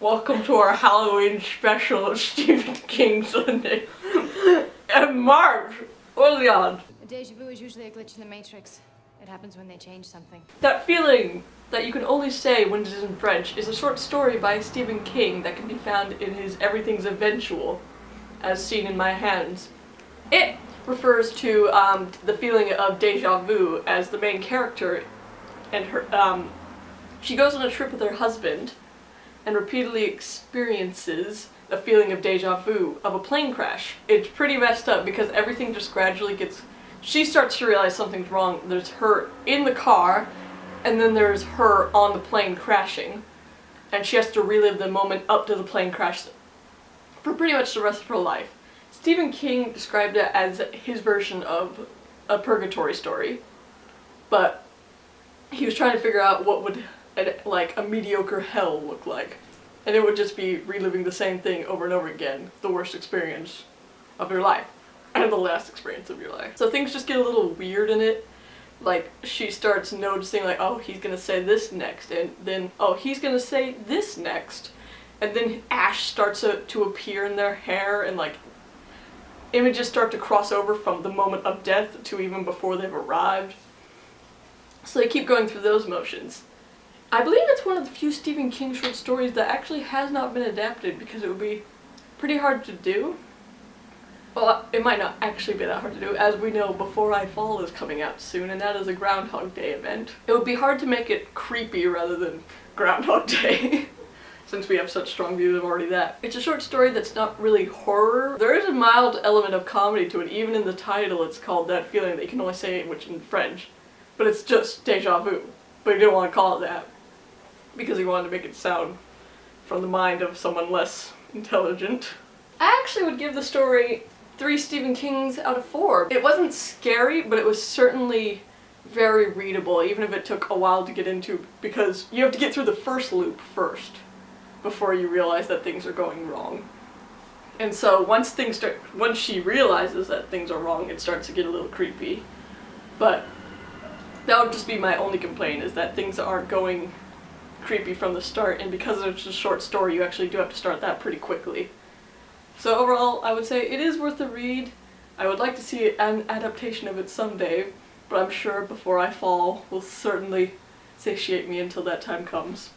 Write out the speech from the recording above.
Welcome to our Halloween special of Stephen King Sunday. And March! What are the odds? A deja vu is usually a glitch in the Matrix. It happens when they change something. That feeling that you can only say when it is in French is a short story by Stephen King that can be found in his Everything's Eventual, as seen in my hands. It refers to the feeling of deja vu as the main character, and her she goes on a trip with her husband and repeatedly experiences the feeling of deja vu of a plane crash. It's pretty messed up because everything just gradually gets... She starts to realize something's wrong. There's her in the car, and then there's her on the plane crashing. And she has to relive the moment up to the plane crash for pretty much the rest of her life. Stephen King described it as his version of a purgatory story, but he was trying to figure out what would like a mediocre hell look like. And it would just be reliving the same thing over and over again, the worst experience of your life, and the last experience of your life. So things just get a little weird in it. Like, she starts noticing, like, oh, he's gonna say this next, and then, oh, he's gonna say this next. And then ash starts to appear in their hair, and like, images start to cross over from the moment of death to even before they've arrived. So they keep going through those motions. I believe it's one of the few Stephen King short stories that actually has not been adapted because it would be pretty hard to do. Well, it might not actually be that hard to do. As we know, Before I Fall is coming out soon, and that is a Groundhog Day event. It would be hard to make it creepy rather than Groundhog Day, since we have such strong views of already that. It's a short story that's not really horror. There is a mild element of comedy to it. Even in the title it's called That Feeling That You Can Only Say Which in French. But it's just deja vu. But he didn't want to call it that, because he wanted to make it sound from the mind of someone less intelligent. I actually would give the story 3 Stephen Kings out of 4. It wasn't scary, but it was certainly very readable, even if it took a while to get into, because you have to get through the first loop first before you realize that things are going wrong. And so once she realizes that things are wrong, it starts to get a little creepy. But that would just be my only complaint, is that things aren't going creepy from the start, and because it's a short story, you actually do have to start that pretty quickly. So overall, I would say it is worth a read. I would like to see an adaptation of it someday, but I'm sure Before I Fall will certainly satiate me until that time comes.